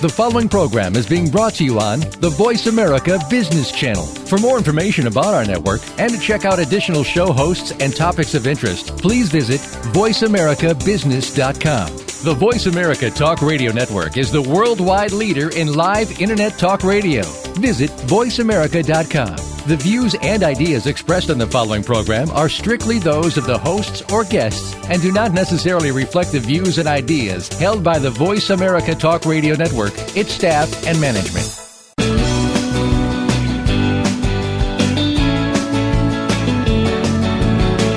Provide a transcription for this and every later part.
The following program is being brought to you on the Voice America Business Channel. For more information about our network and to check out additional show hosts and topics of interest, please visit voiceamericabusiness.com. The Voice America Talk Radio Network is the worldwide leader in live Internet talk radio. Visit voiceamerica.com. The views and ideas expressed on the following program are strictly those of the hosts or guests and do not necessarily reflect the views and ideas held by the Voice America Talk Radio Network, its staff, and management.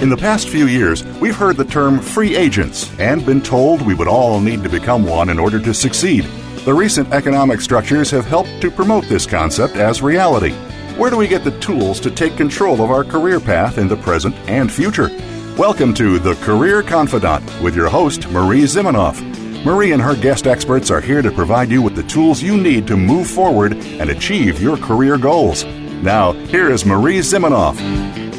In the past few years, we've heard the term free agents and been told we would all need to become one in order to succeed. The recent economic structures have helped to promote this concept as reality. Where do we get the tools to take control of our career path in the present and future? Welcome to The Career Confidant with your host, Marie Zimenoff. Marie and her guest experts are here to provide you with the tools you need to move forward and achieve your career goals. Now, here is Marie Zimenoff.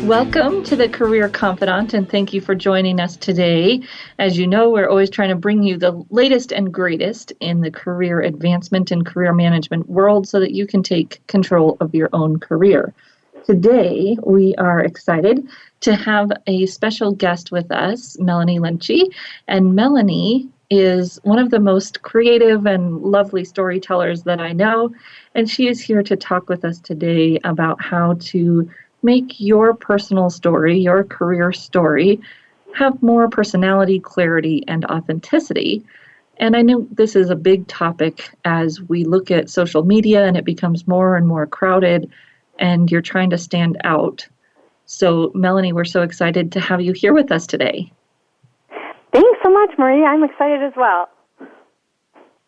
Welcome to the Career Confidant, and thank you for joining us today. As you know, we're always trying to bring you the latest and greatest in the career advancement and career management world so that you can take control of your own career. Today, we are excited to have a special guest with us, Melanie Lynchy. And Melanie is one of the most creative and lovely storytellers that I know, and she is here to talk with us today about how to make your personal story, your career story, have more personality, clarity, and authenticity. And I know this is a big topic as we look at social media and it becomes more and more crowded and you're trying to stand out. So, Melanie, we're so excited to have you here with us today. Thanks so much, Marie. I'm excited as well.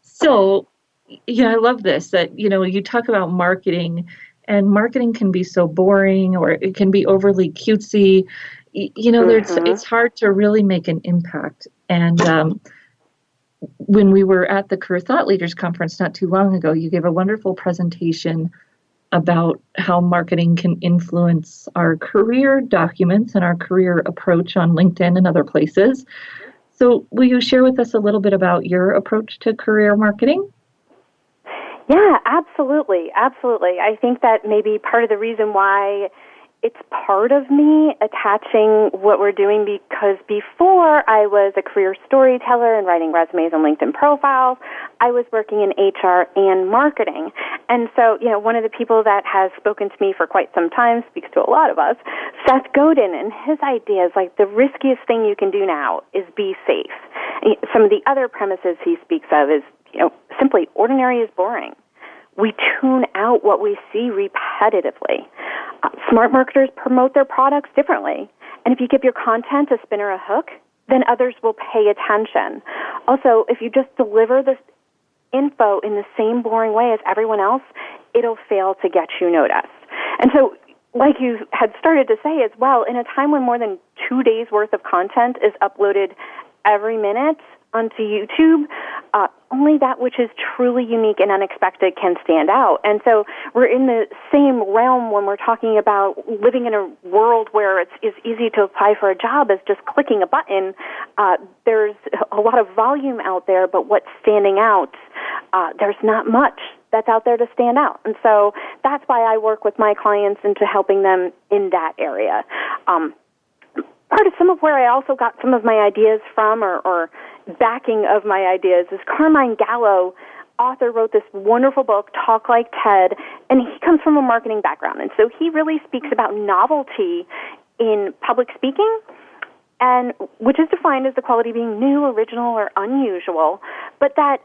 So, I love this, that, you talk about marketing. And marketing can be so boring, or it can be overly cutesy. It's hard to really make an impact. And when we were at the Career Thought Leaders Conference not too long ago, you gave a wonderful presentation about how marketing can influence our career documents and our career approach on LinkedIn and other places. So will you share with us a little bit about your approach to career marketing? Yeah, absolutely. Absolutely. I think that may be part of the reason why it's part of me attaching what we're doing, because before I was a career storyteller and writing resumes and LinkedIn profiles, I was working in HR and marketing. And so, one of the people that has spoken to me for quite some time, speaks to a lot of us, Seth Godin, and his idea is like the riskiest thing you can do now is be safe. Some of the other premises he speaks of is, simply ordinary is boring. We tune out what we see repetitively. Smart marketers promote their products differently. And if you give your content a spin or a hook, then others will pay attention. Also, if you just deliver this info in the same boring way as everyone else, it'll fail to get you noticed. And so, like you had started to say as well, in a time when more than 2 days worth of content is uploaded every minute onto YouTube, only that which is truly unique and unexpected can stand out. And so we're in the same realm when we're talking about living in a world where it's easy to apply for a job as just clicking a button. There's a lot of volume out there, but what's standing out, there's not much that's out there to stand out. And so that's why I work with my clients into helping them in that area. Part of some of where I also got some of my ideas from, or backing of my ideas, is Carmine Gallo, author, wrote this wonderful book, Talk Like Ted, and he comes from a marketing background. And so he really speaks about novelty in public speaking, and which is defined as the quality being new, original, or unusual. But that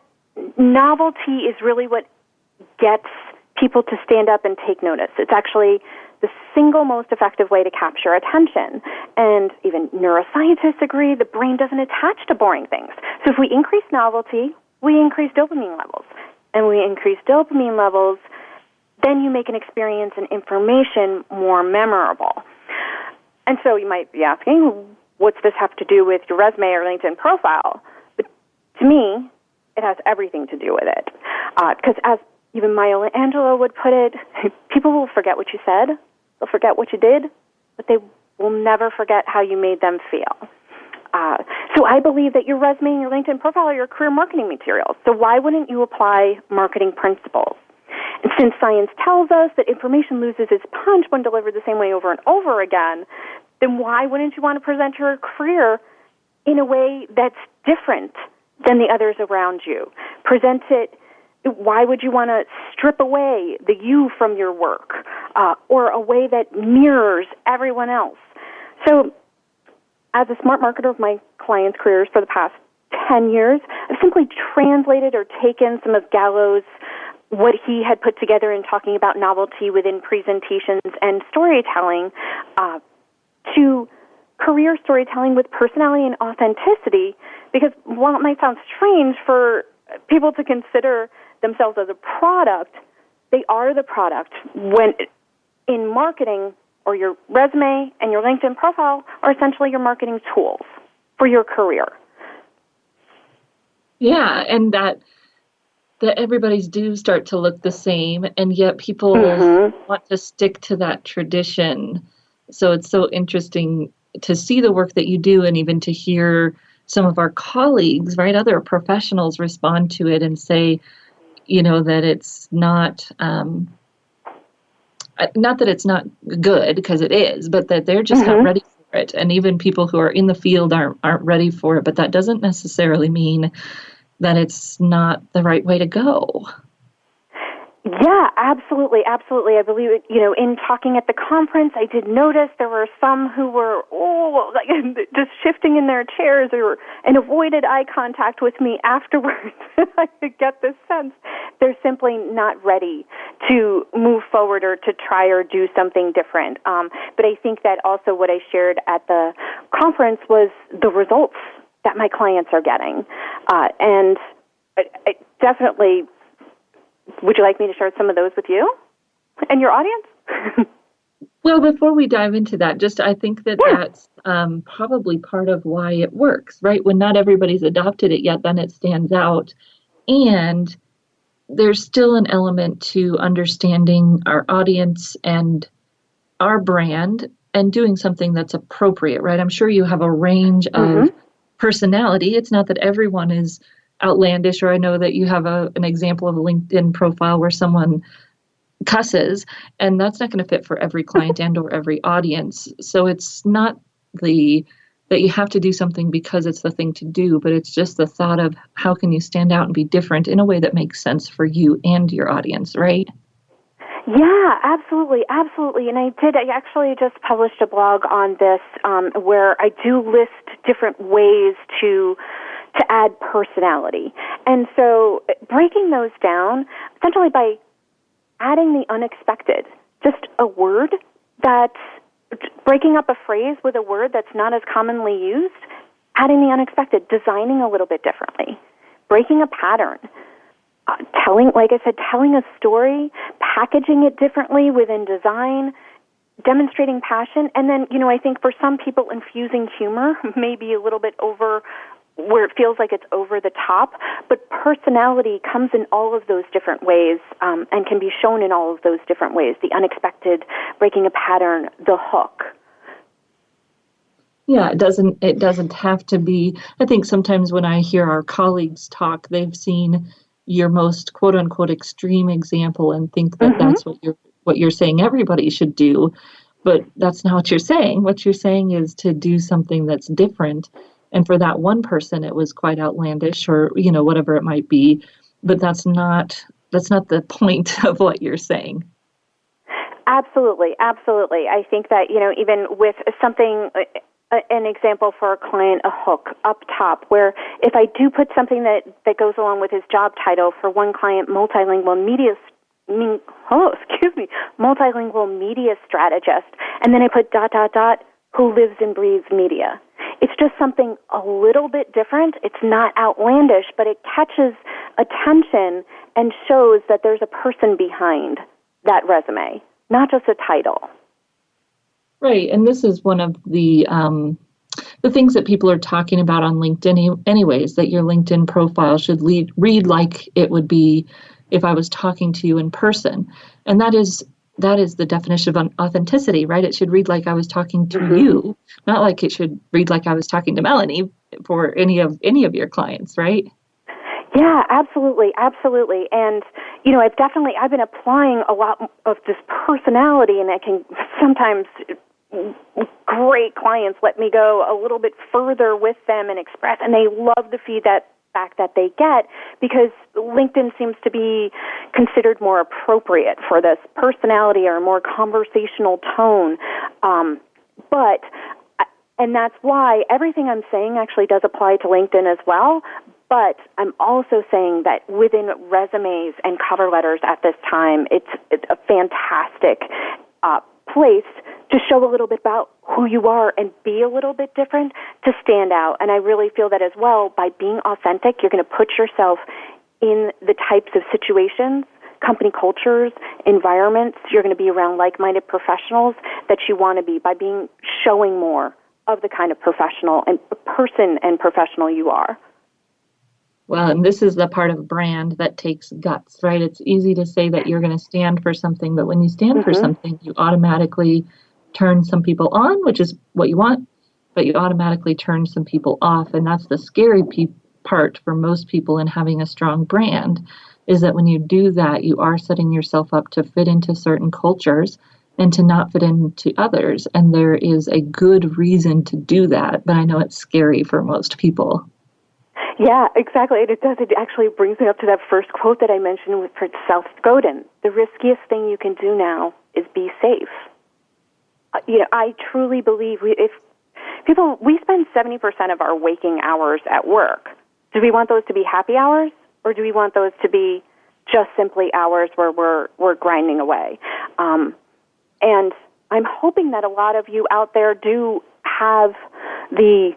novelty is really what gets people to stand up and take notice. It's actually the single most effective way to capture attention. And even neuroscientists agree the brain doesn't attach to boring things. So if we increase novelty, we increase dopamine levels. And we increase dopamine levels, then you make an experience and information more memorable. And so you might be asking, what's this have to do with your resume or LinkedIn profile? But to me, it has everything to do with it. Because as even Maya Angelou would put it, people will forget what you said, they'll forget what you did, but they will never forget how you made them feel. So I believe that your resume and your LinkedIn profile are your career marketing materials. So why wouldn't you apply marketing principles? And since science tells us that information loses its punch when delivered the same way over and over again, then why wouldn't you want to present your career in a way that's different than the others around you? Present it. Why would you want to strip away the you from your work, or a way that mirrors everyone else? So as a smart marketer of my clients' careers for the past 10 years, I've simply translated or taken some of Gallo's, what he had put together in talking about novelty within presentations and storytelling, to career storytelling with personality and authenticity, because while it might sound strange for people to consider themselves as a product, they are the product. When in marketing, or your resume and your LinkedIn profile are essentially your marketing tools for your career. Yeah, and that everybody's do start to look the same, and yet people want to stick to that tradition. So it's so interesting to see the work that you do, and even to hear some of our colleagues, right, other professionals respond to it and say, that it's not that it's not good, because it is, but that they're just not ready for it. And even people who are in the field aren't ready for it, but that doesn't necessarily mean that it's not the right way to go. Yeah, absolutely, absolutely. I believe it, in talking at the conference, I did notice there were some who were, just shifting in their chairs and avoided eye contact with me afterwards. I could get this sense they're simply not ready to move forward or to try or do something different. But I think that also what I shared at the conference was the results that my clients are getting. And I definitely... Would you like me to share some of those with you and your audience? Well, before we dive into that, I think that's probably part of why it works, right? When not everybody's adopted it yet, then it stands out. And there's still an element to understanding our audience and our brand and doing something that's appropriate, right? I'm sure you have a range of personality. It's not that everyone is outlandish, or I know that you have an example of a LinkedIn profile where someone cusses, and that's not going to fit for every client and or every audience. So it's not that you have to do something because it's the thing to do, but it's just the thought of how can you stand out and be different in a way that makes sense for you and your audience, right? Yeah, absolutely, absolutely. And I actually just published a blog on this where I do list different ways to add personality. And so breaking those down, essentially by adding the unexpected, just a word breaking up a phrase with a word that's not as commonly used, adding the unexpected, designing a little bit differently, breaking a pattern, telling a story, packaging it differently within design, demonstrating passion, and then, I think for some people infusing humor may be a little bit over where it feels like it's over the top, but personality comes in all of those different ways and can be shown in all of those different ways, the unexpected, breaking a pattern, the hook. Yeah, it doesn't have to be. I think sometimes when I hear our colleagues talk, they've seen your most quote unquote extreme example and think that that's what you're saying everybody should do, but that's not what you're saying. What you're saying is to do something that's different. And for that one person, it was quite outlandish, or whatever it might be. But that's not the point of what you're saying. Absolutely, absolutely. I think that even with something, an example for a client, a hook up top, where if I do put something that goes along with his job title, for one client, multilingual media strategist, and then I put ... who lives and breathes media. It's just something a little bit different. It's not outlandish, but it catches attention and shows that there's a person behind that resume, not just a title. Right, and this is one of the things that people are talking about on LinkedIn anyways, that your LinkedIn profile should read like it would be if I was talking to you in person. And that is that is the definition of authenticity, right? It should read like I was talking to you, not like it should read like I was talking to Melanie for any of your clients, right? Yeah, absolutely. And, I've been applying a lot of this personality, and I can sometimes great clients let me go a little bit further with them and express, and they love the feedback that they get because LinkedIn seems to be considered more appropriate for this personality or more conversational tone. And that's why everything I'm saying actually does apply to LinkedIn as well. But I'm also saying that within resumes and cover letters at this time, it's a fantastic place to show a little bit about who you are and be a little bit different to stand out. And I really feel that as well, by being authentic, you're going to put yourself in the types of situations, company cultures, environments, you're going to be around like-minded professionals that you want to be by showing more of the kind of professional and person and professional you are. Well, and this is the part of brand that takes guts, right? It's easy to say that you're going to stand for something, but when you stand for something, you automatically turn some people on, which is what you want, but you automatically turn some people off. And that's the scary part for most people in having a strong brand, is that when you do that, you are setting yourself up to fit into certain cultures and to not fit into others. And there is a good reason to do that, but I know it's scary for most people. Yeah, exactly. And it does. It actually brings me up to that first quote that I mentioned with Seth Godin. The riskiest thing you can do now is be safe. I truly believe we spend 70% of our waking hours at work. Do we want those to be happy hours, or do we want those to be just simply hours where we're grinding away? And I'm hoping that a lot of you out there do have the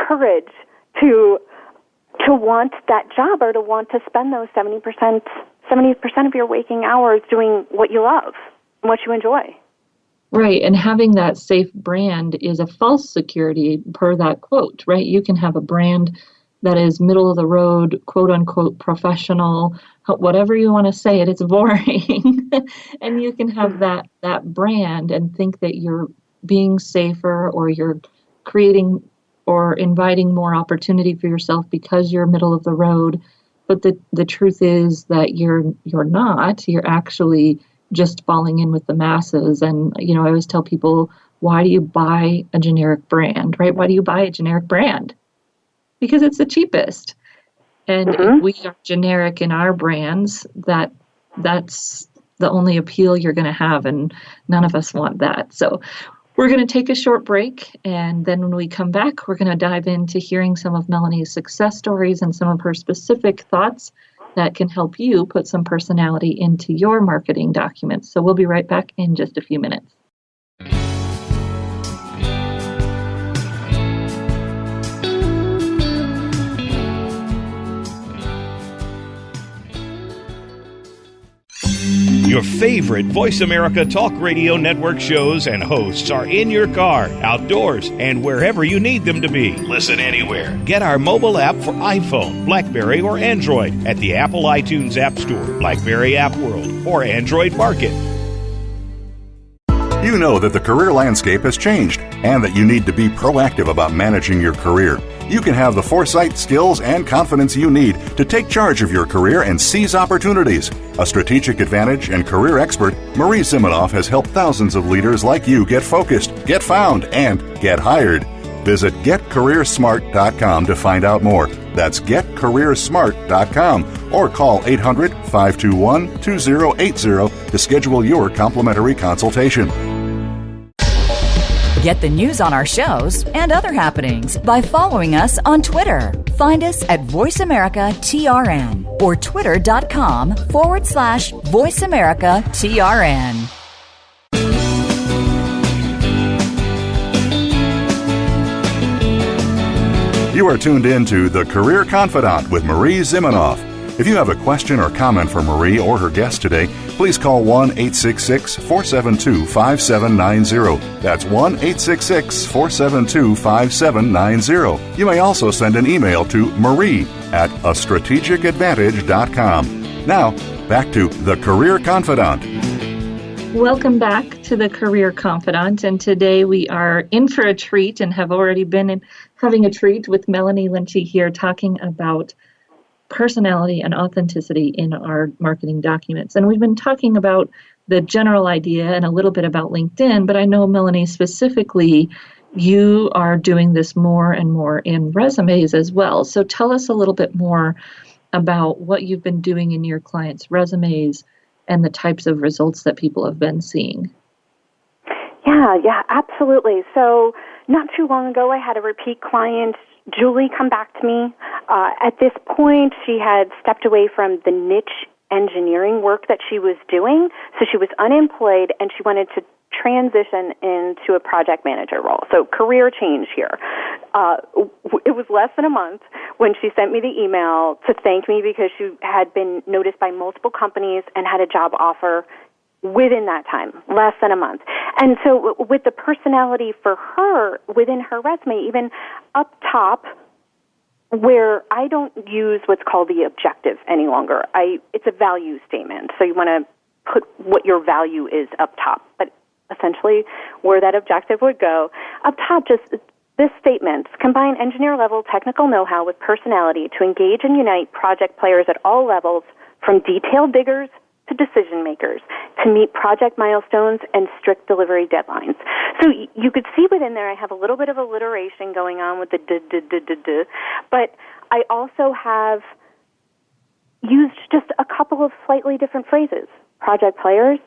courage to want that job, or to want to spend those 70% of your waking hours doing what you love and what you enjoy. Right, and having that safe brand is a false security per that quote, right? You can have a brand that is middle of the road, quote unquote, professional, whatever you want to say it's boring. And you can have that brand and think that you're being safer, or you're creating or inviting more opportunity for yourself because you're middle of the road. But the truth is that you're not. You're actually just falling in with the masses. And, I always tell people, why do you buy a generic brand, right? Why do you buy a generic brand? Because it's the cheapest. And if we are generic in our brands, that's the only appeal you're going to have, and none of us want that. So we're going to take a short break, and then when we come back, we're going to dive into hearing some of Melanie's success stories and some of her specific thoughts that can help you put some personality into your marketing documents. So we'll be right back in just a few minutes. Your favorite Voice America Talk Radio Network shows and hosts are in your car, outdoors, and wherever you need them to be. Listen anywhere. Get our mobile app for iPhone, BlackBerry, or Android at the Apple iTunes App Store, BlackBerry App World, or Android Market. You know that the career landscape has changed and that you need to be proactive about managing your career. You can have the foresight, skills, and confidence you need to take charge of your career and seize opportunities. A strategic advantage and career expert, Marie Zimenoff has helped thousands of leaders like you get focused, get found, and get hired. Visit getcareersmart.com to find out more. That's getcareersmart.com, or call 800-521-2080 to schedule your complimentary consultation. Get the news on our shows and other happenings by following us on Twitter. Find us at VoiceAmericaTRN or twitter.com/VoiceAmericaTRN. You are tuned in to The Career Confidant with Marie Zimenoff. If you have a question or comment for Marie or her guest today, please call 1-866-472-5790. That's 1-866-472-5790. You may also send an email to marie@astrategicadvantage.com. Now, back to The Career Confidant. Welcome back to the Career Confidant, and today we are in for a treat and have already been having a treat with Melanie Lynchy here talking about personality and authenticity in our marketing documents. And we've been talking about the general idea and a little bit about LinkedIn, but I know, Melanie, specifically, you are doing this more and more in resumes as well. So tell us a little bit more about what you've been doing in your clients' resumes and the types of results that people have been seeing. Yeah, absolutely. So not too long ago, I had a repeat client, Julie, come back to me. At this point, she had stepped away from the niche engineering work that she was doing, so she was unemployed, and she wanted to transition into a project manager role. So career change here. It was less than a month when she sent me the email to thank me because she had been noticed by multiple companies and had a job offer within that time, less than a month. And so with the personality for her within her resume, even up top, where I don't use what's called the objective any longer. It's a value statement. So you want to put what your value is up top. But essentially where that objective would go, up top, just this statement: combine engineer-level technical know-how with personality to engage and unite project players at all levels, from detail diggers to decision makers, to meet project milestones and strict delivery deadlines. So you could see within there I have a little bit of alliteration going on with the d, but I also have used just a couple of slightly different phrases: project players,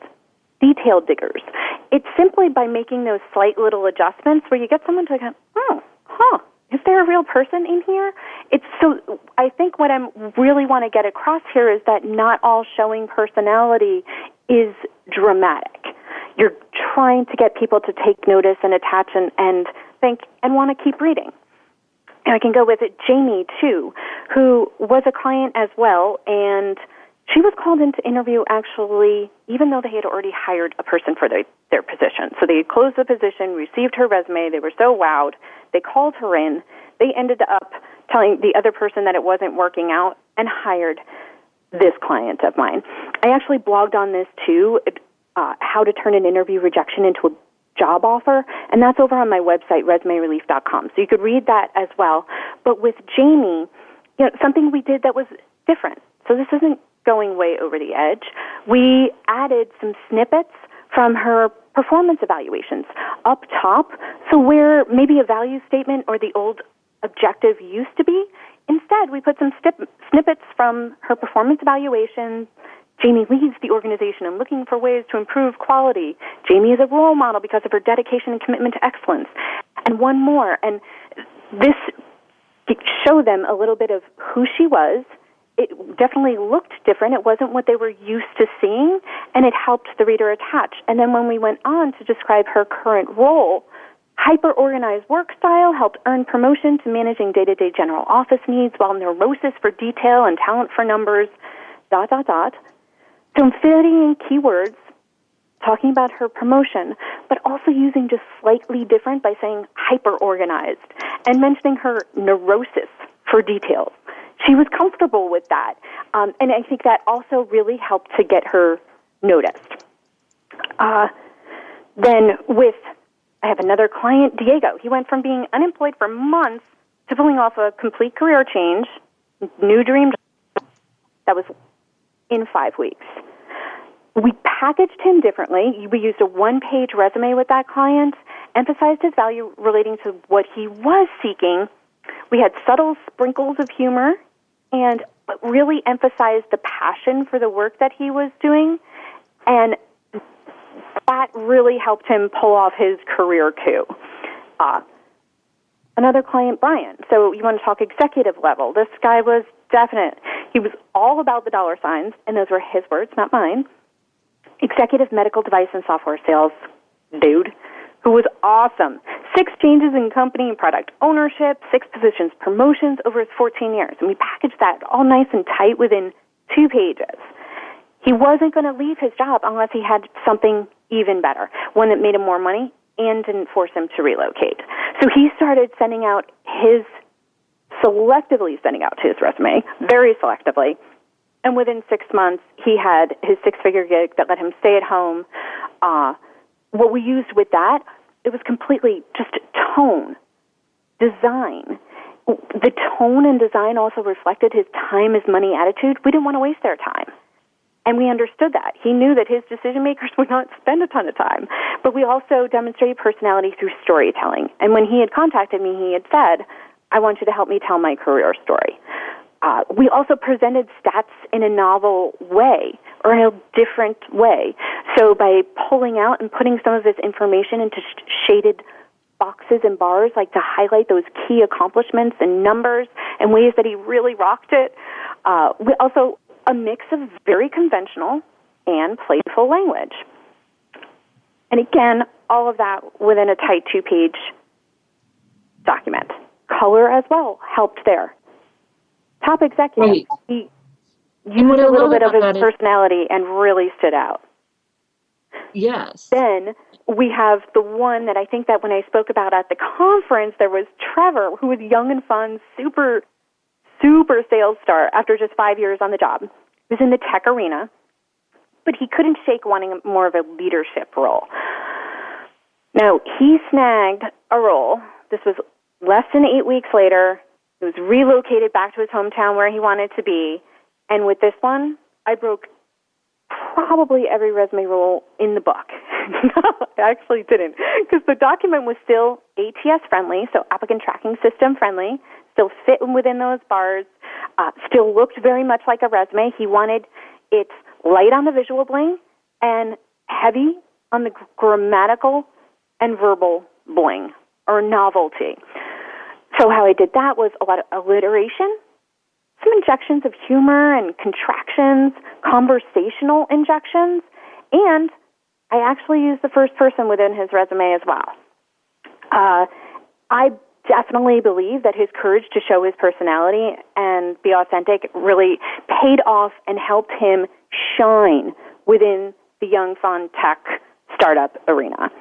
detail diggers. It's simply by making those slight little adjustments where you get someone to go, is there a real person in here? I think what I really want to get across here is that not all showing personality is dramatic. You're trying to get people to take notice and attach and think and want to keep reading. And I can go with it, Jamie, too, who was a client as well, and she was called in to interview, actually, even though they had already hired a person for their position. So they had closed the position, received her resume. They were so wowed. They called her in. They ended up telling the other person that it wasn't working out and hired this client of mine. I actually blogged on this, too, how to turn an interview rejection into a job offer, and that's over on my website, resumerelief.com. So you could read that as well. But with Jamie, something we did that was different. So this isn't going way over the edge. We added some snippets from her performance evaluations up top. So where maybe a value statement or the old objective used to be, instead we put some snippets from her performance evaluation. Jamie leads the organization and looking for ways to improve quality. Jamie is a role model because of her dedication and commitment to excellence. And one more. And this showed them a little bit of who she was. It definitely looked different. It wasn't what they were used to seeing, and it helped the reader attach. And then when we went on to describe her current role, hyper-organized work style helped earn promotion to managing day-to-day general office needs, while neurosis for detail and talent for numbers, ... So I'm fitting in keywords, talking about her promotion, but also using just slightly different by saying hyper-organized and mentioning her neurosis for details. She was comfortable with that, and I think that also really helped to get her noticed. Then I have another client, Diego. He went from being unemployed for months to pulling off a complete career change, new dream job. That was in 5 weeks. We packaged him differently. We used a one-page resume with that client, emphasized his value relating to what he was seeking. We had subtle sprinkles of humor, and really emphasized the passion for the work that he was doing, and that really helped him pull off his career coup. Another client, Brian. So you want to talk executive level. This guy was definite. He was all about the dollar signs, and those were his words, not mine. Executive medical device and software sales dude, who was awesome. 6 changes in company and product ownership, 6 positions, promotions over his 14 years. And we packaged that all nice and tight within 2 pages. He wasn't going to leave his job unless he had something even better, one that made him more money and didn't force him to relocate. So he started selectively sending out his resume, very selectively. And within 6 months, he had his 6-figure gig that let him stay at home, what we used with that, it was completely just tone, design. The tone and design also reflected his time is money attitude. We didn't want to waste their time. And we understood that. He knew that his decision makers would not spend a ton of time. But we also demonstrated personality through storytelling. And when he had contacted me, he had said, I want you to help me tell my career story. We also presented stats in a novel way, or in a different way. So by pulling out and putting some of this information into shaded boxes and bars, like to highlight those key accomplishments and numbers and ways that he really rocked it. We also a mix of very conventional and playful language. And again, all of that within a tight 2-page document. Color as well helped there. Top executive, right. He used a little bit of his personality and really stood out. Yes. Then we have the one that I think that when I spoke about at the conference, there was Trevor, who was young and fun, super sales star after just 5 years on the job. He was in the tech arena, but he couldn't shake wanting more of a leadership role. Now, he snagged a role. This was less than 8 weeks later. He was relocated back to his hometown where he wanted to be. And with this one, I broke probably every resume rule in the book. No, I actually didn't, because the document was still ATS friendly, so applicant tracking system friendly, still fit within those bars, still looked very much like a resume. He wanted it light on the visual bling and heavy on the grammatical and verbal bling, or novelty. So how I did that was a lot of alliteration, some injections of humor and contractions, conversational injections, and I actually used the first person within his resume as well. I definitely believe that his courage to show his personality and be authentic really paid off and helped him shine within the young, fun tech startup arena.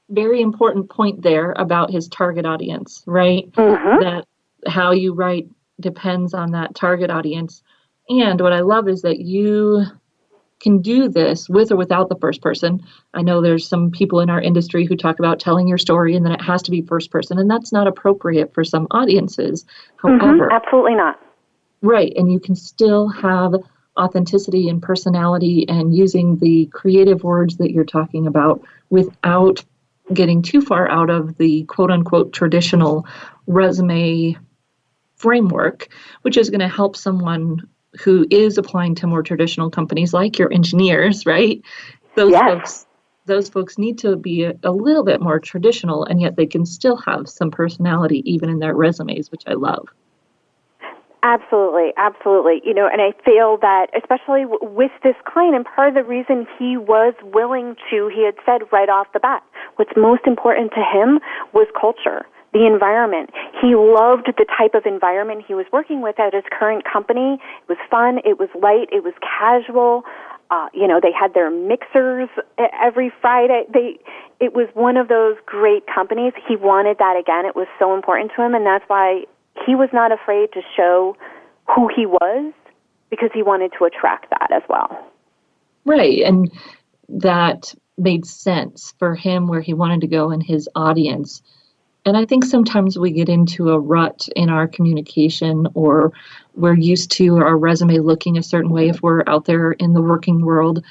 Very important point there about his target audience, right? Mm-hmm. That how you write depends on that target audience. And what I love is that you can do this with or without the first person. I know there's some people in our industry who talk about telling your story and then it has to be first person, and that's not appropriate for some audiences. However, absolutely not. Right, and you can still have authenticity and personality and using the creative words that you're talking about without getting too far out of the quote-unquote traditional resume framework, which is going to help someone who is applying to more traditional companies like your engineers, right? Those folks need to be a little bit more traditional, and yet they can still have some personality even in their resumes, which I love. Absolutely, absolutely. You know, and I feel that especially with this client, and part of the reason he was willing to, he had said right off the bat, what's most important to him was culture, the environment. He loved the type of environment he was working with at his current company. It was fun, it was light, it was casual. They had their mixers every Friday. It was one of those great companies. He wanted that again. It was so important to him, and that's why he was not afraid to show who he was, because he wanted to attract that as well. Right, and that made sense for him where he wanted to go in his audience. And I think sometimes we get into a rut in our communication, or we're used to our resume looking a certain way if we're out there in the working world.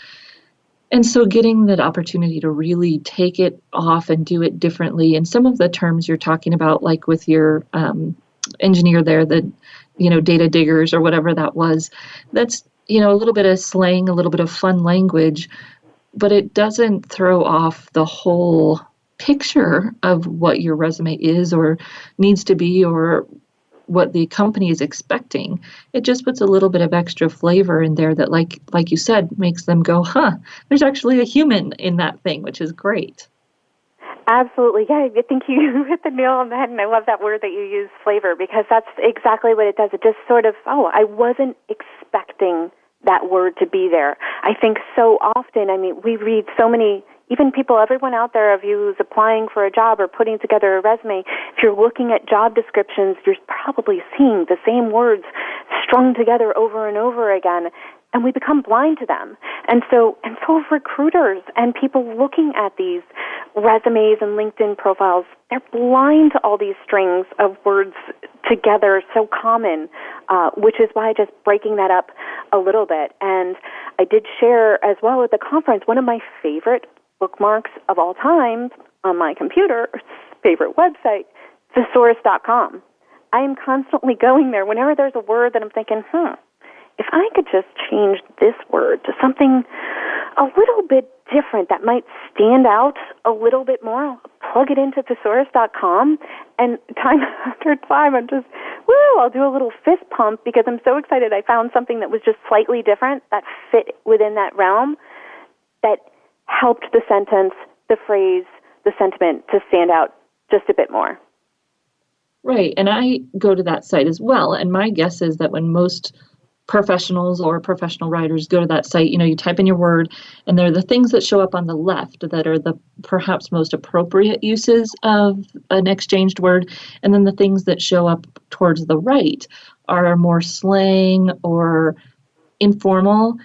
And so getting that opportunity to really take it off and do it differently. And some of the terms you're talking about, like with your engineer there, the data diggers or whatever that was, that's a little bit of slang, a little bit of fun language, but it doesn't throw off the whole picture of what your resume is or needs to be or what the company is expecting. It just puts a little bit of extra flavor in there that, like you said, makes them go, there's actually a human in that thing, which is great. Absolutely. Yeah, I think you hit the nail on the head, and I love that word that you use, flavor, because that's exactly what it does. It just sort of, I wasn't expecting that word to be there. I think so often, we read so many, even people, everyone out there of you who's applying for a job or putting together a resume, if you're looking at job descriptions, you're probably seeing the same words strung together over and over again. and we become blind to them. And so recruiters and people looking at these resumes and LinkedIn profiles, they're blind to all these strings of words together, so common, which is why just breaking that up a little bit. And I did share as well at the conference, one of my favorite bookmarks of all time on my computer, favorite website, thesaurus.com. I am constantly going there whenever there's a word that I'm thinking, if I could just change this word to something a little bit different that might stand out a little bit more, I'll plug it into thesaurus.com, and time after time I'm just, I'll do a little fist pump because I'm so excited I found something that was just slightly different that fit within that realm that helped the sentence, the phrase, the sentiment to stand out just a bit more. Right, and I go to that site as well, and my guess is that when most professionals or professional writers go to that site, you type in your word, and there are the things that show up on the left that are the perhaps most appropriate uses of an exchanged word, and then the things that show up towards the right are more slang or informal,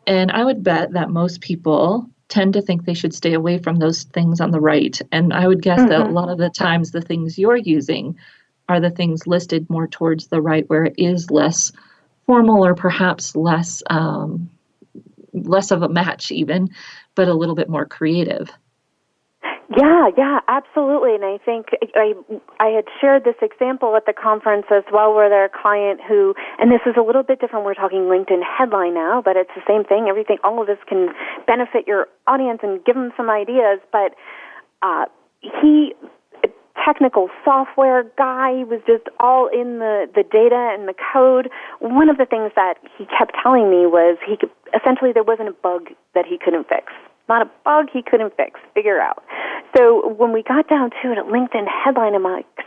and I would bet that most people tend to think they should stay away from those things on the right, and I would guess that a lot of the times the things you're using are the things listed more towards the right where it is less formal or perhaps less of a match even, but a little bit more creative. Yeah, absolutely. And I think I had shared this example at the conference as well where there a client who, and this is a little bit different, we're talking LinkedIn headline now, but it's the same thing. Everything, all of this can benefit your audience and give them some ideas, but he, technical software guy, was just all in the data and the code. One of the things that he kept telling me was essentially there wasn't a bug that he couldn't fix. Not a bug he couldn't figure out. So when we got down to it, a LinkedIn headline,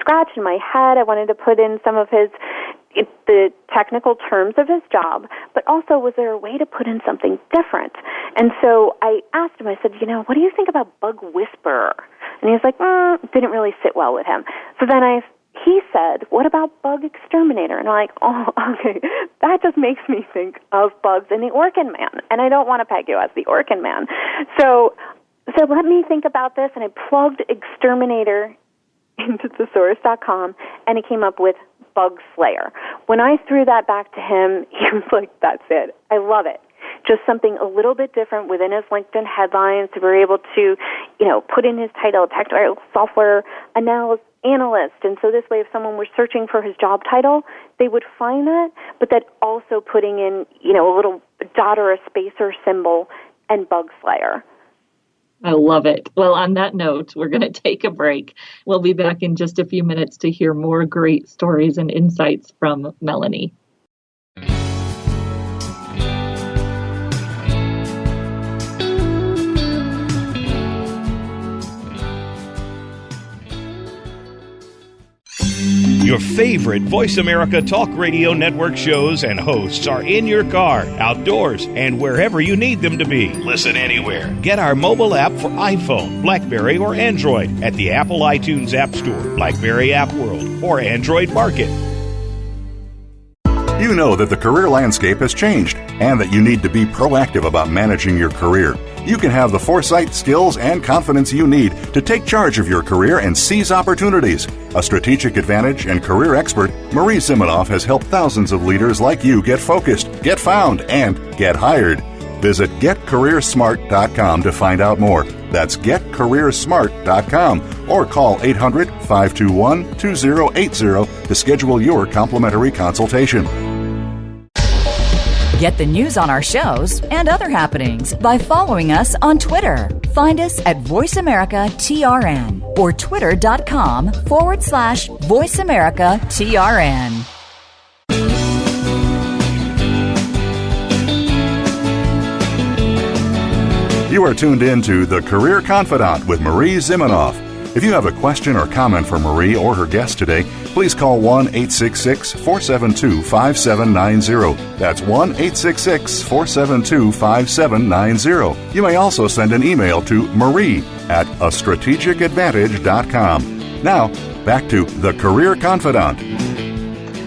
scratched in my head. I wanted to put in some of the technical terms of his job, but also was there a way to put in something different? And so I asked him, I said, what do you think about bug whisperer? And he was like, didn't really sit well with him. So then he said, what about bug exterminator? And I'm like, okay, that just makes me think of bugs in the Orkin Man, and I don't want to peg you as the Orkin Man. So let me think about this, and I plugged exterminator into thesaurus.com, and it came up with bug slayer. When I threw that back to him, he was like, that's it. I love it. Just something a little bit different within his LinkedIn headlines to be able to, put in his title, technical software analyst. And so this way, if someone were searching for his job title, they would find that, but that also putting in, a little dot or a space or symbol and bug slayer. I love it. Well, on that note, we're going to take a break. We'll be back in just a few minutes to hear more great stories and insights from Melanie. Your favorite Voice America Talk Radio Network shows and hosts are in your car, outdoors, and wherever you need them to be. Listen anywhere. Get our mobile app for iPhone, BlackBerry, or Android at the Apple iTunes App Store, BlackBerry App World, or Android Market. You know that the career landscape has changed and that you need to be proactive about managing your career. You can have the foresight, skills, and confidence you need to take charge of your career and seize opportunities. A strategic advantage and career expert, Marie Zimenoff has helped thousands of leaders like you get focused, get found, and get hired. Visit getcareersmart.com to find out more. That's getcareersmart.com or call 800-521-2080 to schedule your complimentary consultation. Get the news on our shows and other happenings by following us on Twitter. Find us at VoiceAmericaTRN or twitter.com/VoiceAmericaTRN. You are tuned in to The Career Confidant with Marie Zimenoff. If you have a question or comment for Marie or her guest today, please call 1-866-472-5790. That's 1-866-472-5790. You may also send an email to marie@astrategicadvantage.com. Now, back to The Career Confidant.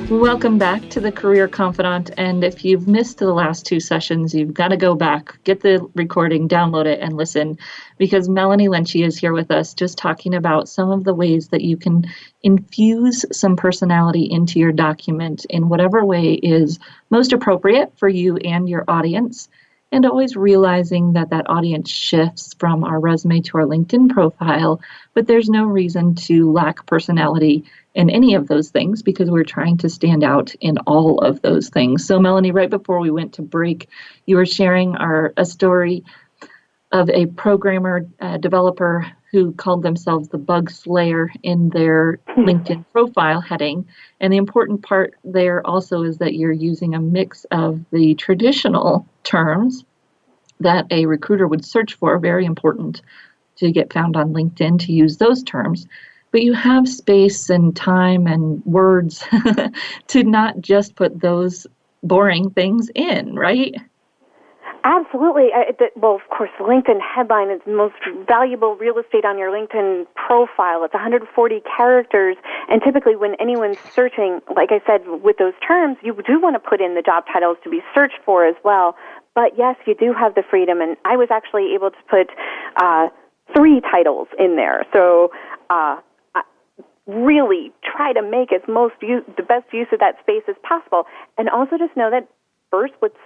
Welcome back to the Career Confidant. And if you've missed the last two sessions, you've got to go back, get the recording, download it, and listen, because Melanie Lynchy is here with us just talking about some of the ways that you can infuse some personality into your document in whatever way is most appropriate for you and your audience. And always realizing that that audience shifts from our resume to our LinkedIn profile, but there's no reason to lack personality in any of those things because we're trying to stand out in all of those things. So Melanie, right before we went to break, you were sharing a story of a programmer, developer who called themselves the bug slayer in their LinkedIn profile heading. And the important part there also is that you're using a mix of the traditional terms that a recruiter would search for, very important to get found on LinkedIn, to use those terms. But you have space and time and words to not just put those boring things in, right? Absolutely. Well, of course, the LinkedIn headline is the most valuable real estate on your LinkedIn profile. It's 140 characters, and typically when anyone's searching, like I said, with those terms, you do want to put in the job titles to be searched for as well. But yes, you do have the freedom, and I was actually able to put 3 titles in there. So really try to make the best use of that space as possible. And also just know that first, what's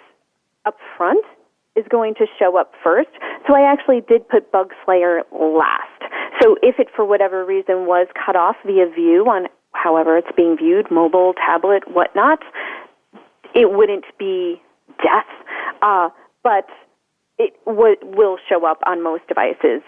up front is going to show up first. So I actually did put Bug Slayer last. So if it, for whatever reason, was cut off via view on however it's being viewed, mobile, tablet, whatnot, it wouldn't be death. But it will show up on most devices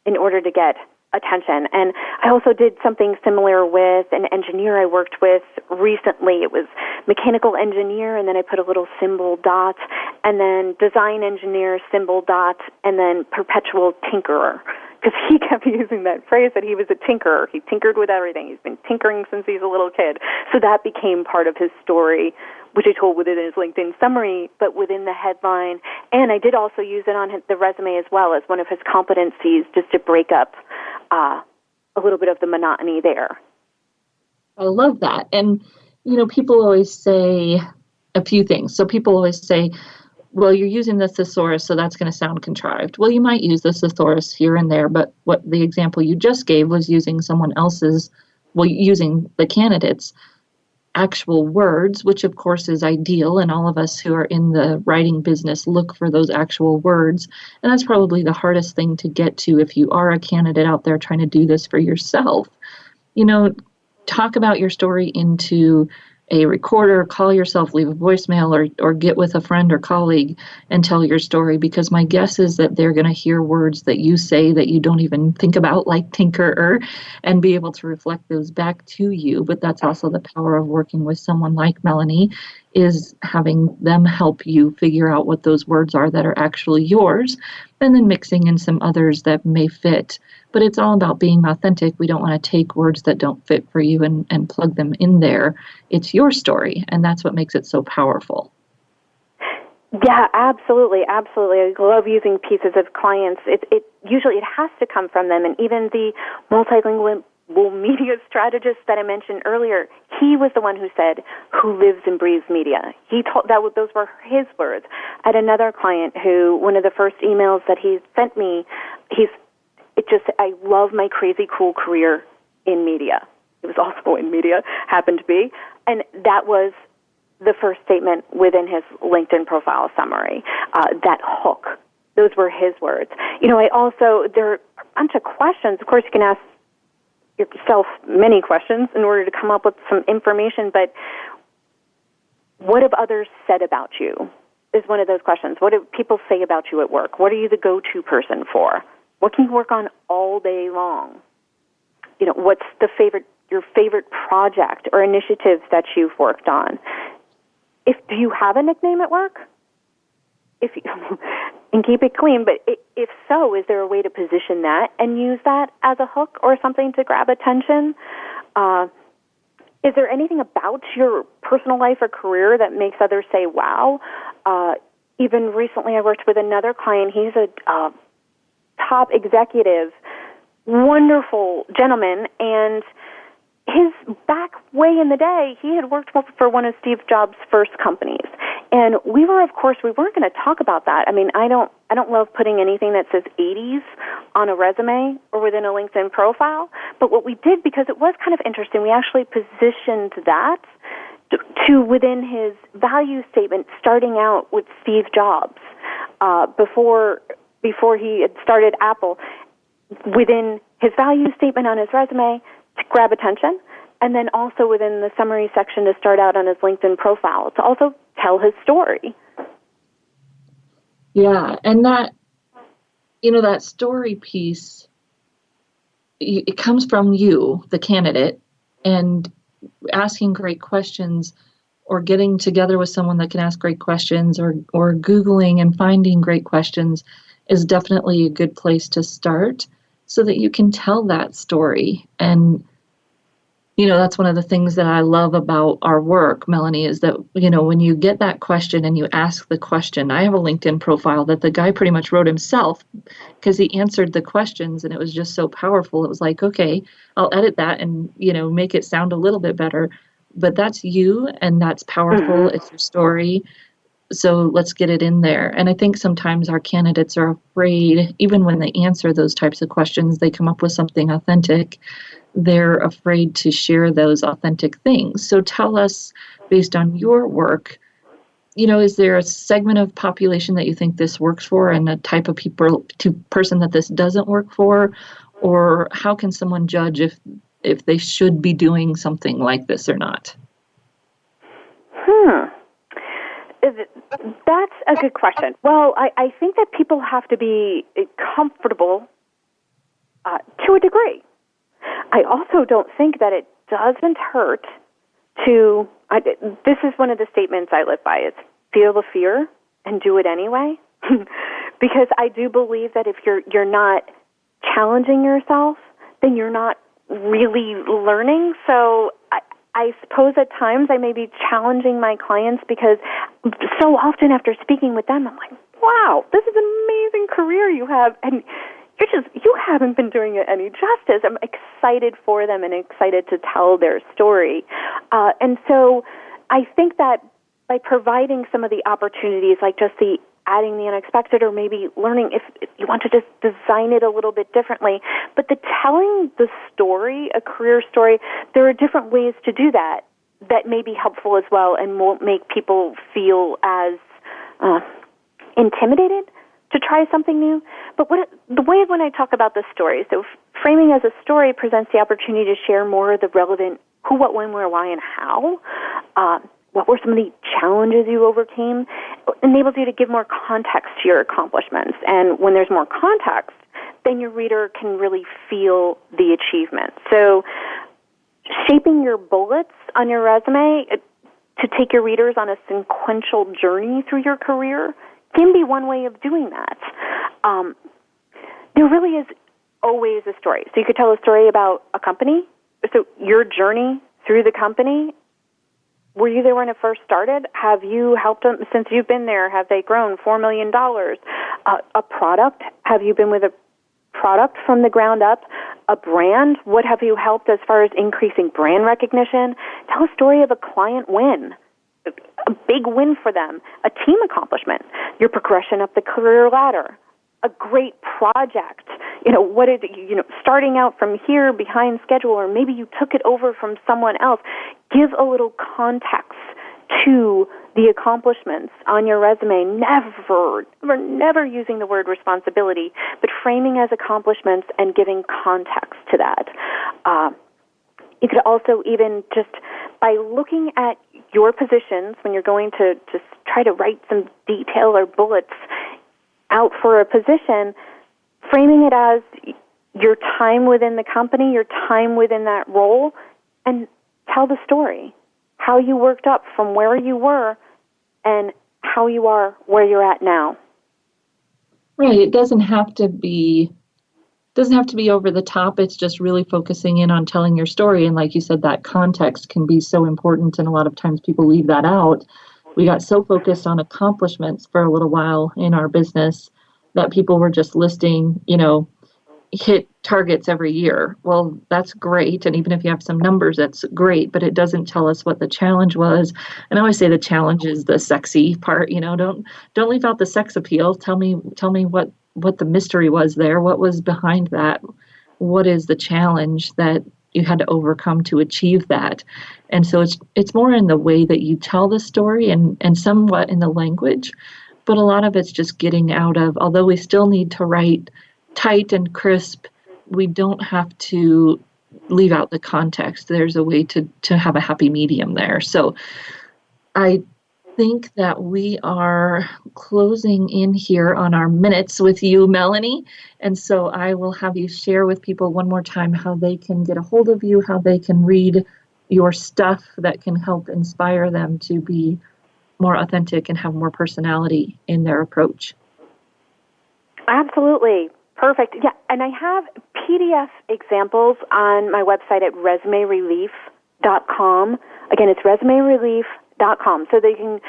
in order to get attention. And I also did something similar with an engineer I worked with recently. It was mechanical engineer, and then I put a little symbol dot, and then design engineer, symbol dot, and then perpetual tinkerer. Because he kept using that phrase that he was a tinkerer. He tinkered with everything. He's been tinkering since he's a little kid. So that became part of his story, which I told within his LinkedIn summary, but within the headline. And I did also use it on the resume as well as one of his competencies, just to break up a little bit of the monotony there. I love that. And, people always say a few things. So people always say, well, you're using the thesaurus, so that's going to sound contrived. Well, you might use the thesaurus here and there, but what the example you just gave was using using the candidate's actual words, which of course is ideal, and all of us who are in the writing business look for those actual words. And that's probably the hardest thing to get to if you are a candidate out there trying to do this for yourself. Talk about your story into a recorder, call yourself, leave a voicemail, or get with a friend or colleague and tell your story, because my guess is that they're going to hear words that you say that you don't even think about, like tinkerer, and be able to reflect those back to you. But that's also the power of working with someone like Melanie, is having them help you figure out what those words are that are actually yours, and then mixing in some others that may fit. But it's all about being authentic. We don't want to take words that don't fit for you and plug them in there. It's your story, and that's what makes it so powerful. Yeah, absolutely, absolutely. I love using pieces of clients. It usually has to come from them, and even the multilingual media strategist that I mentioned earlier, he was the one who said, "Who lives and breathes media." He told those were his words. I had another client who, one of the first emails that he sent me, I love my crazy cool career in media. It was also in media, happened to be, and that was the first statement within his LinkedIn profile summary. That hook, those were his words. There are a bunch of questions. Of course, you can ask yourself many questions in order to come up with some information, but what have others said about you is one of those questions. What do people say about you at work? What are you the go-to person for? What can you work on all day long? What's your favorite project or initiatives that you've worked on? Do you have a nickname at work? And keep it clean, but if so, is there a way to position that and use that as a hook or something to grab attention? Is there anything about your personal life or career that makes others say, wow? Even recently I worked with another client. He's a top executive, wonderful gentleman, and his back way in the day, he had worked for one of Steve Jobs' first companies. And we weren't going to talk about that. I mean, I don't love putting anything that says 80s on a resume or within a LinkedIn profile. But what we did, because it was kind of interesting, we actually positioned that to within his value statement, starting out with Steve Jobs, before he had started Apple, within his value statement on his resume to grab attention, and then also within the summary section to start out on his LinkedIn profile to also tell his story. Yeah, and that, that story piece, it comes from you, the candidate, and asking great questions or getting together with someone that can ask great questions or Googling and finding great questions is definitely a good place to start so that you can tell that story. And, that's one of the things that I love about our work, Melanie, is that, when you get that question and you ask the question, I have a LinkedIn profile that the guy pretty much wrote himself because he answered the questions and it was just so powerful. It was like, okay, I'll edit that and, make it sound a little bit better. But that's you and that's powerful. Mm-hmm. It's your story. So let's get it in there. And I think sometimes our candidates are afraid, even when they answer those types of questions, they come up with something authentic. They're afraid to share those authentic things. So tell us, based on your work, is there a segment of population that you think this works for and a type of person that this doesn't work for? Or how can someone judge if they should be doing something like this or not? That's a good question. Well, I think that people have to be comfortable to a degree. I also don't think that it doesn't hurt to, this is one of the statements I live by, is feel the fear and do it anyway. Because I do believe that if you're not challenging yourself, then you're not really learning. So I suppose at times I may be challenging my clients because so often after speaking with them, I'm like, wow, this is an amazing career you have, and you haven't been doing it any justice. I'm excited for them and excited to tell their story. And so I think that by providing some of the opportunities, like just the adding the unexpected or maybe learning if you want to just design it a little bit differently, but the telling the story, a career story, there are different ways to do that may be helpful as well and won't make people feel as intimidated to try something new. But the way when I talk about the story, so framing as a story presents the opportunity to share more of the relevant who, what, when, where, why, and how. What were some of the challenges you overcame? It enables you to give more context to your accomplishments. And when there's more context, then your reader can really feel the achievement. So shaping your bullets on your resume to take your readers on a sequential journey through your career can be one way of doing that. There really is always a story. So you could tell a story about a company. So your journey through the company, were you there when it first started? Have you helped them since you've been there? Have they grown $4 million? A product? Have you been with a product from the ground up? A brand? What have you helped as far as increasing brand recognition? Tell a story of a client win, a big win for them, a team accomplishment, your progression up the career ladder, a great project. What is it, starting out from here behind schedule, or maybe you took it over from someone else. Give a little context to the accomplishments on your resume. Never using the word responsibility, but framing as accomplishments and giving context to that. You could also even just by looking at your positions when you're going to just try to write some detail or bullets out for a position, framing it as your time within the company, your time within that role, and tell the story, how you worked up from where you were and how you are where you're at now. Right. It doesn't have to be over the top. It's just really focusing in on telling your story. And like you said, that context can be so important. And a lot of times people leave that out. We got so focused on accomplishments for a little while in our business that people were just listing, hit targets every year. Well, that's great. And even if you have some numbers, that's great, but it doesn't tell us what the challenge was. And I always say the challenge is the sexy part. Don't leave out the sex appeal. Tell me what the mystery was there. What was behind that? What is the challenge that you had to overcome to achieve that? And so it's more in the way that you tell the story and somewhat in the language, but a lot of it's just getting out of, although we still need to write tight and crisp, we don't have to leave out the context. There's a way to have a happy medium there. So I think that we are closing in here on our minutes with you, Melanie. And so I will have you share with people one more time how they can get a hold of you, how they can read your stuff that can help inspire them to be more authentic and have more personality in their approach. Absolutely. Perfect. Yeah, and I have PDF examples on my website at resumerelief.com. Again, it's resumerelief.com. So they can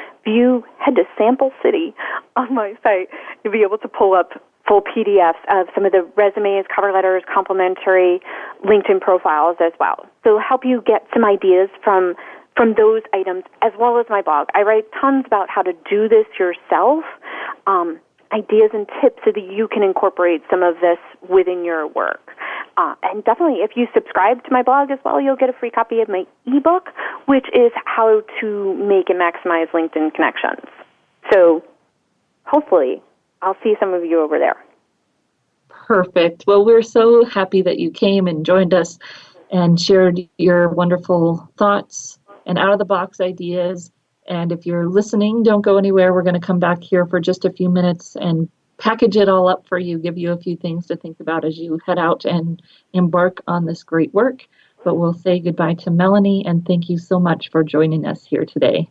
head to Sample City on my site. You'll be able to pull up full PDFs of some of the resumes, cover letters, complimentary LinkedIn profiles as well. So help you get some ideas from those items, as well as my blog. I write tons about how to do this yourself, ideas and tips so that you can incorporate some of this within your work. And definitely, if you subscribe to my blog as well, you'll get a free copy of my ebook, which is how to make and maximize LinkedIn connections. So hopefully, I'll see some of you over there. Perfect. Well, we're so happy that you came and joined us and shared your wonderful thoughts and out-of-the-box ideas. And if you're listening, don't go anywhere. We're going to come back here for just a few minutes and package it all up for you, give you a few things to think about as you head out and embark on this great work. But we'll say goodbye to Melanie, and thank you so much for joining us here today.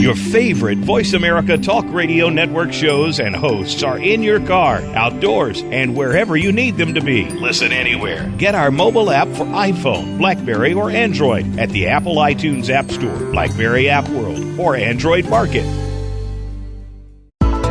Your favorite Voice America Talk Radio Network shows and hosts are in your car, outdoors, and wherever you need them to be. Listen anywhere. Get our mobile app for iPhone, BlackBerry, or Android at the Apple iTunes App Store, BlackBerry App World, or Android Market.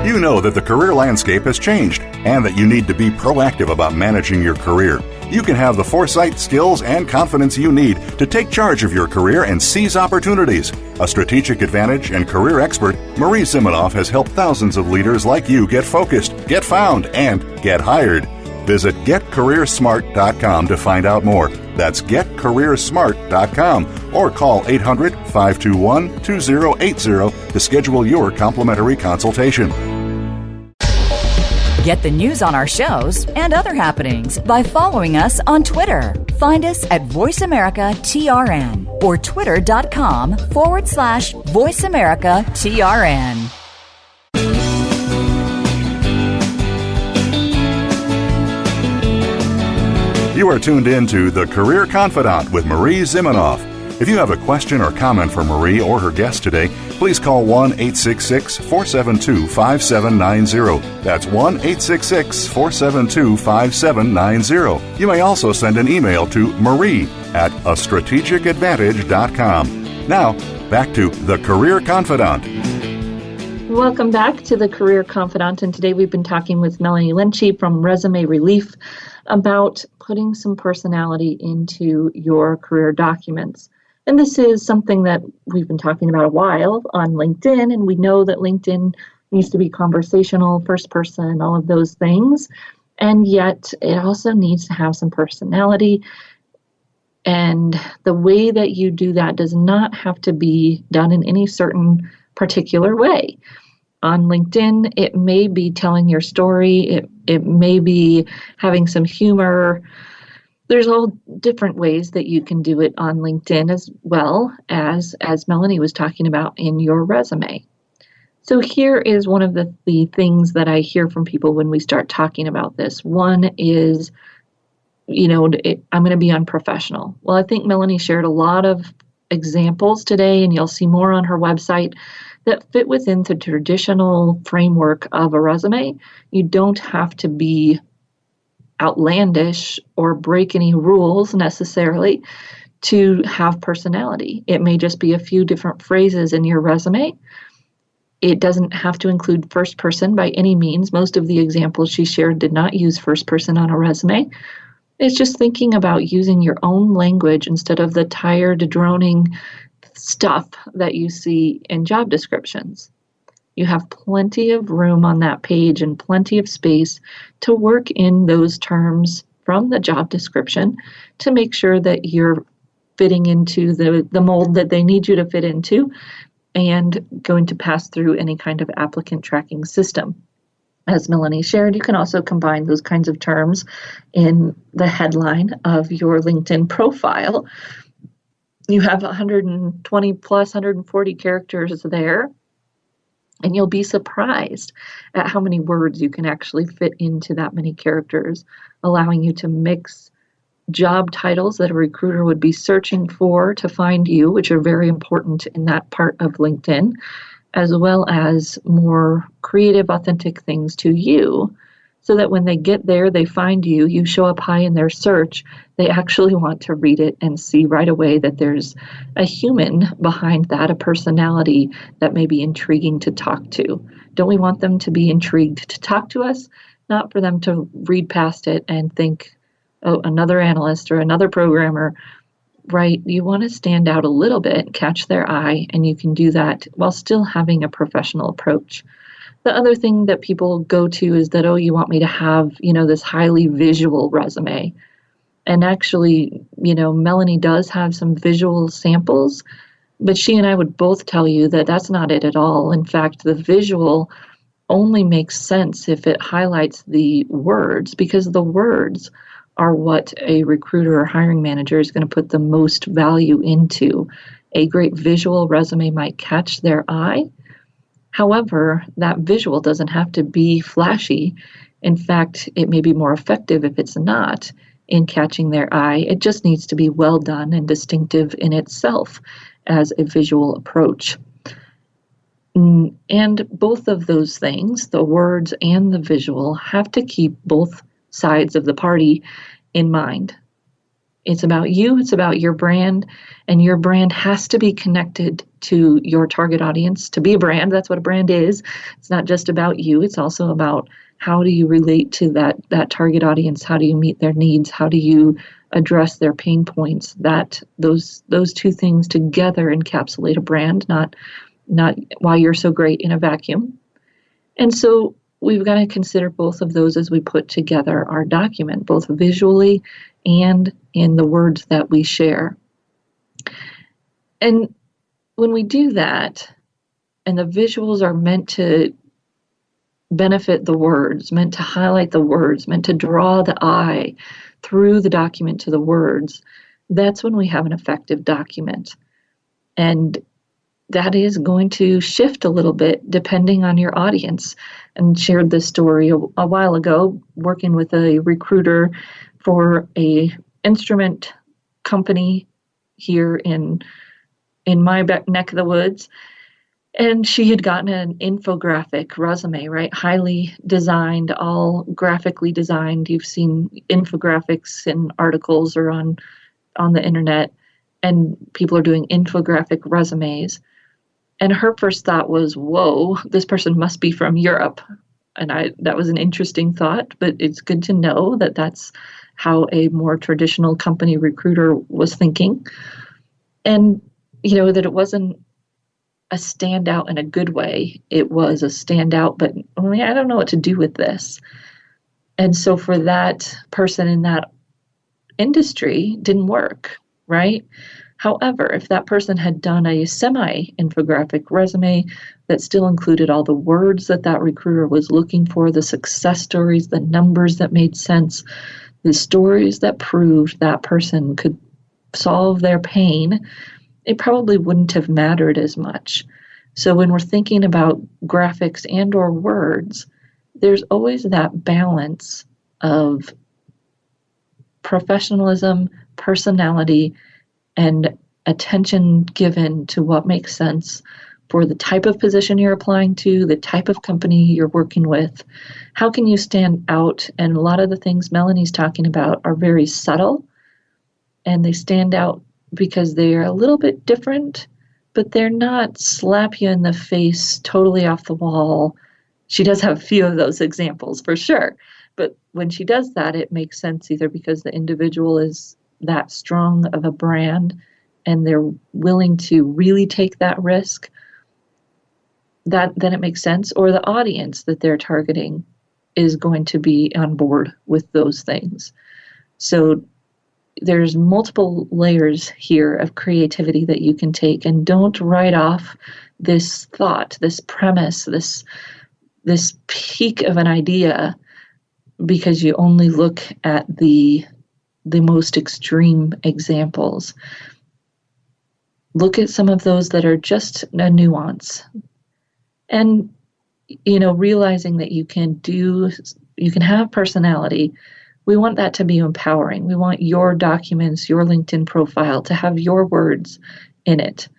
You know that the career landscape has changed and that you need to be proactive about managing your career. You can have the foresight, skills, and confidence you need to take charge of your career and seize opportunities. A strategic advantage and career expert, Marie Zimenoff has helped thousands of leaders like you get focused, get found, and get hired. Visit getcareersmart.com to find out more. That's getcareersmart.com or call 800-521-2080 to schedule your complimentary consultation. Get the news on our shows and other happenings by following us on Twitter. Find us at VoiceAmericaTRN or twitter.com/VoiceAmericaTRN. You are tuned in to The Career Confidant with Marie Zimenoff. If you have a question or comment for Marie or her guest today, please call 1-866-472-5790. That's 1-866-472-5790. You may also send an email to marie@astrategicadvantage.com. Now, back to The Career Confidant. Welcome back to The Career Confidant, and today we've been talking with Melanie Lynchy from Resume Relief about putting some personality into your career documents. And this is something that we've been talking about a while on LinkedIn, and we know that LinkedIn needs to be conversational, first person, all of those things. And yet it also needs to have some personality. And the way that you do that does not have to be done in any certain particular way. On LinkedIn, it may be telling your story. It may be having some humor. There's all different ways that you can do it on LinkedIn, as well as Melanie was talking about in your resume. So here is one of the things that I hear from people when we start talking about this. One is, I'm going to be unprofessional. Well, I think Melanie shared a lot of examples today, and you'll see more on her website, that fit within the traditional framework of a resume. You don't have to be outlandish or break any rules necessarily to have personality. It may just be a few different phrases in your resume. It doesn't have to include first person by any means. Most of the examples she shared did not use first person on a resume. It's just thinking about using your own language instead of the tired, droning stuff that you see in job descriptions. You have plenty of room on that page and plenty of space to work in those terms from the job description to make sure that you're fitting into the mold that they need you to fit into and going to pass through any kind of applicant tracking system. As Melanie shared, you can also combine those kinds of terms in the headline of your LinkedIn profile. You have 120 plus 140 characters there, and you'll be surprised at how many words you can actually fit into that many characters, allowing you to mix job titles that a recruiter would be searching for to find you, which are very important in that part of LinkedIn, as well as more creative, authentic things to you, so that when they get there, they find you, you show up high in their search, they actually want to read it and see right away that there's a human behind that, a personality that may be intriguing to talk to. Don't we want them to be intrigued to talk to us, not for them to read past it and think, oh, another analyst or another programmer, right? You want to stand out a little bit, catch their eye, and you can do that while still having a professional approach. The other thing that people go to is that, oh, you want me to have, this highly visual resume. And actually, Melanie does have some visual samples, but she and I would both tell you that that's not it at all. In fact, the visual only makes sense if it highlights the words, because the words are what a recruiter or hiring manager is going to put the most value into. A great visual resume might catch their eye. However, that visual doesn't have to be flashy. In fact, it may be more effective if it's not in catching their eye. It just needs to be well done and distinctive in itself as a visual approach. And both of those things, the words and the visual, have to keep both sides of the party in mind. It's about you, it's about your brand, and your brand has to be connected to your target audience. To be a brand, that's what a brand is. It's not just about you, it's also about how do you relate to that target audience? How do you meet their needs? How do you address their pain points? That those two things together encapsulate a brand, not why you're so great in a vacuum. And so we've got to consider both of those as we put together our document, both visually and in the words that we share. And when we do that, and the visuals are meant to benefit the words, meant to highlight the words, meant to draw the eye through the document to the words, that's when we have an effective document. And that is going to shift a little bit depending on your audience. And shared this story a while ago, working with a recruiter for a instrument company here in my neck of the woods. And she had gotten an infographic resume, right? Highly designed, all graphically designed. You've seen infographics in articles or on the internet, and people are doing infographic resumes. And her first thought was, whoa, this person must be from Europe. And that was an interesting thought, but it's good to know that that's how a more traditional company recruiter was thinking. And, that it wasn't a standout in a good way. It was a standout, but I don't know what to do with this. And so for that person in that industry, didn't work, right? However, if that person had done a semi-infographic resume that still included all the words that recruiter was looking for, the success stories, the numbers that made sense, the stories that proved that person could solve their pain, it probably wouldn't have mattered as much. So when we're thinking about graphics and or words, there's always that balance of professionalism, personality, and attention given to what makes sense for the type of position you're applying to, the type of company you're working with. How can you stand out? And a lot of the things Melanie's talking about are very subtle, and they stand out because they are a little bit different, but they're not slap you in the face, totally off the wall. She does have a few of those examples for sure. But when she does that, it makes sense either because the individual is that strong of a brand and they're willing to really take that risk, then it makes sense, or the audience that they're targeting is going to be on board with those things. So there's multiple layers here of creativity that you can take, and don't write off this thought, this premise, this peak of an idea because you only look at the most extreme examples. Look at some of those that are just a nuance. And, realizing that you can have personality. We want that to be empowering. We want your documents, your LinkedIn profile to have your words in it.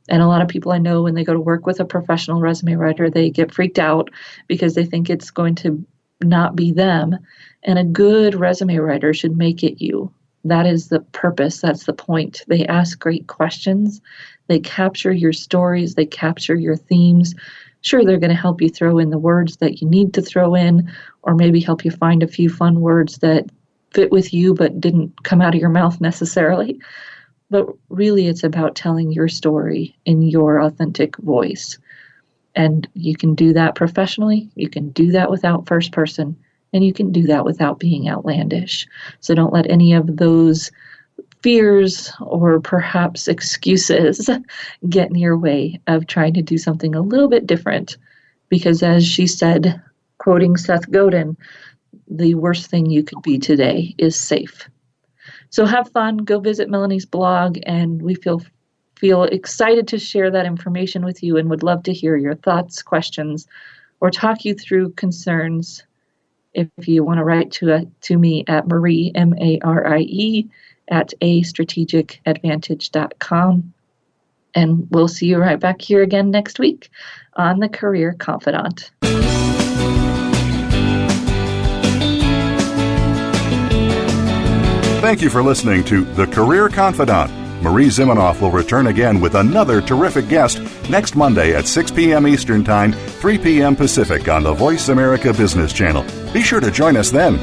And a lot of people I know, when they go to work with a professional resume writer, they get freaked out because they think it's going to not be them. And a good resume writer should make it you. That is the purpose. That's the point. They ask great questions. They capture your stories. They capture your themes. Sure, they're going to help you throw in the words that you need to throw in, or maybe help you find a few fun words that fit with you but didn't come out of your mouth necessarily. But really, it's about telling your story in your authentic voice. And you can do that professionally. You can do that without first person. And you can do that without being outlandish. So don't let any of those fears or perhaps excuses get in your way of trying to do something a little bit different. Because as she said, quoting Seth Godin, the worst thing you could be today is safe. So have fun. Go visit Melanie's blog, and we feel excited to share that information with you and would love to hear your thoughts, questions, or talk you through concerns. If you want to write to me at Marie, Marie, at astrategicadvantage.com. And we'll see you right back here again next week on The Career Confidant. Thank you for listening to The Career Confidant. Marie Zimenoff will return again with another terrific guest next Monday at 6 p.m. Eastern Time, 3 p.m. Pacific on the Voice America Business Channel. Be sure to join us then.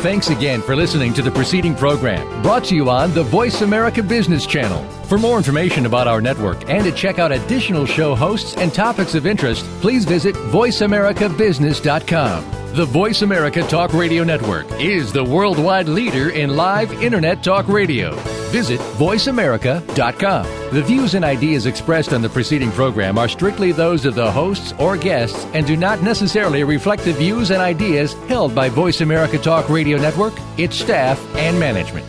Thanks again for listening to the preceding program, brought to you on the Voice America Business Channel. For more information about our network and to check out additional show hosts and topics of interest, please visit voiceamericabusiness.com. The Voice America Talk Radio Network is the worldwide leader in live Internet talk radio. Visit voiceamerica.com. The views and ideas expressed on the preceding program are strictly those of the hosts or guests and do not necessarily reflect the views and ideas held by Voice America Talk Radio Network, its staff, and management.